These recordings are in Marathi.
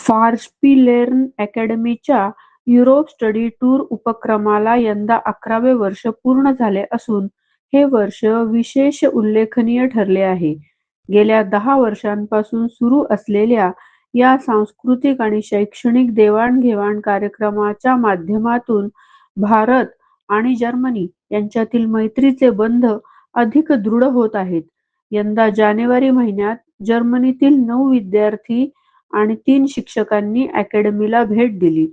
फार्स्पिलेर्न अकॅडमीच्या युरोप स्टडी टूर उपक्रमाला यंदा 11वे वर्ष पूर्ण झाले असून हे वर्ष विशेष उल्लेखनीय ठरले आहे. गेल्या 10 वर्षांपासून सुरू असलेल्या या सांस्कृतिक आणि शैक्षणिक देवाणघेवाण कार्यक्रमाच्या माध्यमातून भारत आणि जर्मनी यांच्यातील मैत्रीचे बंध अधिक दृढ होत आहेत. यंदा जानेवारी महिन्यात जर्मनीतील 9 विद्यार्थी आणि 3 शिक्षकांनी अकॅडमीला भेट दिली.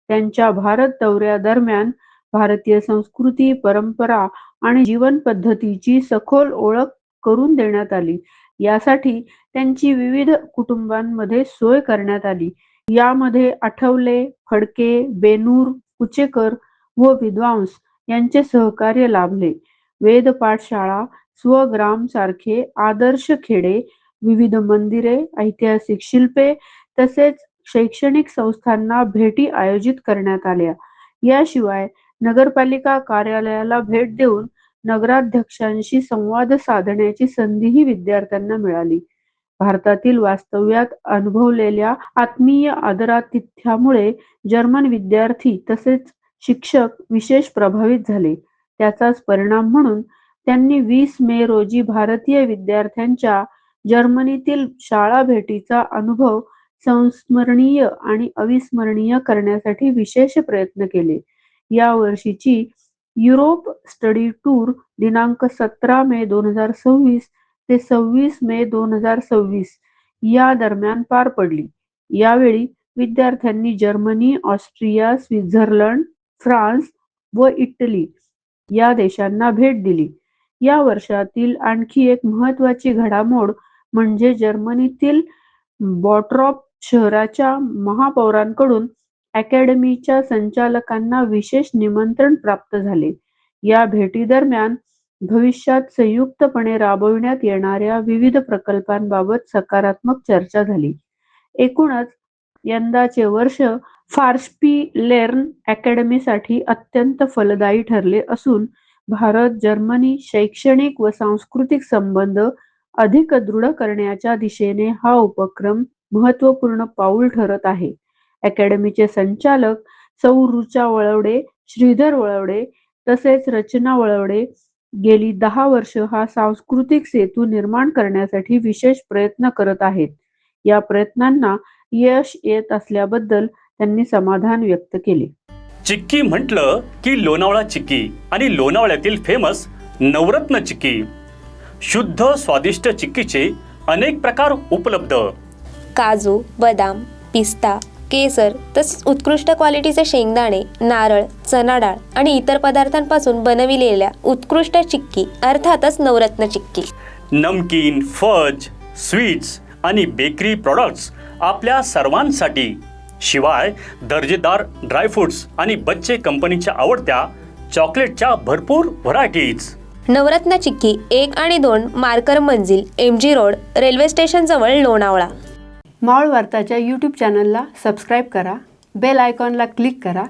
त्यांच्या भारत दौऱ्यादरम्यान भारतीय संस्कृती, परंपरा आणि जीवन पद्धतीची सखोल ओळख करून देण्यात आली. यासाठी त्यांची विविध कुटुंबांमध्ये सोय करण्यात आली. यामध्ये आठवले, फडके, बेनूर, कुचेकर व विद्वांस यांचे सहकार्य लाभले. वेद पाठशाळा, स्वग्राम सारखे आदर्श खेडे, विविध मंदिरे, ऐतिहासिक शिल्पे तसेच शैक्षणिक संस्थांना भेटी आयोजित करण्यात आल्या. याशिवाय नगरपालिका कार्यालयाला भेट देऊन नगराध्यक्षांशी संवाद साधण्याची संधीही विद्यार्थ्यांना मिळाली. भारतातील वास्तव्यात अनुभवलेल्या आत्मीय आदरातिथ्यामुळे जर्मन विद्यार्थी तसेच शिक्षक विशेष प्रभावित झाले. त्याचाच परिणाम म्हणून त्यांनी 20 मे रोजी भारतीय विद्यार्थ्यांच्या जर्मनीतील शाळा भेटीचा अनुभव संस्मरणीय आणि अविस्मरणीय करण्यासाठी विशेष प्रयत्न केले. या वर्षीची युरोप स्टडी टूर दिनांक 17 मे 2026 ते 26 मे 2026 या दरम्यान पार पडली. यावेळी विद्यार्थ्यांनी जर्मनी, ऑस्ट्रिया, स्वित्झर्लंड, फ्रान्स व इटली या देशांना भेट दिली. या वर्षातील आणखी एक महत्त्वाची घडामोड म्हणजे जर्मनीतील बॉट्रॉप शहराच्या महापौरांकडून अकॅडमीच्या संचालकांना विशेष निमंत्रण प्राप्त झाले. या भेटीदरम्यान भविष्यात संयुक्तपणे राबविण्यात येणाऱ्या विविध प्रकल्पांबाबत सकारात्मक चर्चा झाली. एकूणच यंदाचे वर्ष फार्स्पिलेर्न अकॅडमीसाठी अत्यंत फलदायी ठरले असून भारत जर्मनी शैक्षणिक व सांस्कृतिक संबंध अधिक दृढ करण्याच्या दिशेने हा उपक्रम महत्त्वपूर्ण पाऊल ठरत आहे. अकॅडमीचे संचालक सौ ऋचा वळवडे, श्रीधर वळवडे तसेच रचना वळवडे गेली 10 वर्ष हा सांस्कृतिक सेतू निर्माण करण्यासाठी विशेष प्रयत्न करत आहेत. या प्रयत्नांना यश येत असल्याबद्दल त्यांनी समाधान व्यक्त केले. चिक्की म्हटलं की लोणावळा चिक्की आणि लोणावळ्यातील फेमस नवरत्न चिक्की. शुद्ध स्वादिष्ट चिक्कीचे अनेक प्रकार उपलब्ध. काजू, बदाम, पिस्ता, केसर तसेच उत्कृष्ट क्वालिटीचे शेंगदाणे, नारळ, चणा डाळ आणि इतर पदार्थांपासून बनविलेल्या उत्कृष्ट चिक्की अर्थातच नवरत्न चिक्की. नमकीन, फज, स्वीट्स आणि बेकरी प्रॉडक्ट्स आपल्या सर्वांसाठी. शिवाय दर्जेदार ड्रायफ्रुट्स आणि बच्चे कंपनीच्या आवडत्या चॉकलेटच्या भरपूर व्हरायटीज. नवरत्न चिक्की 1 आणि 2 मार्कर मंजिल, MG रोड, रेल्वे स्टेशन जवळ, लोणावळा. मावळ वार्ताच्या यूट्यूब चॅनलला सबस्क्राईब करा, बेल आयकॉनला क्लिक करा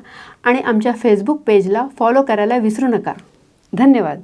आणि आमच्या फेसबुक पेजला फॉलो करायला विसरू नका. धन्यवाद.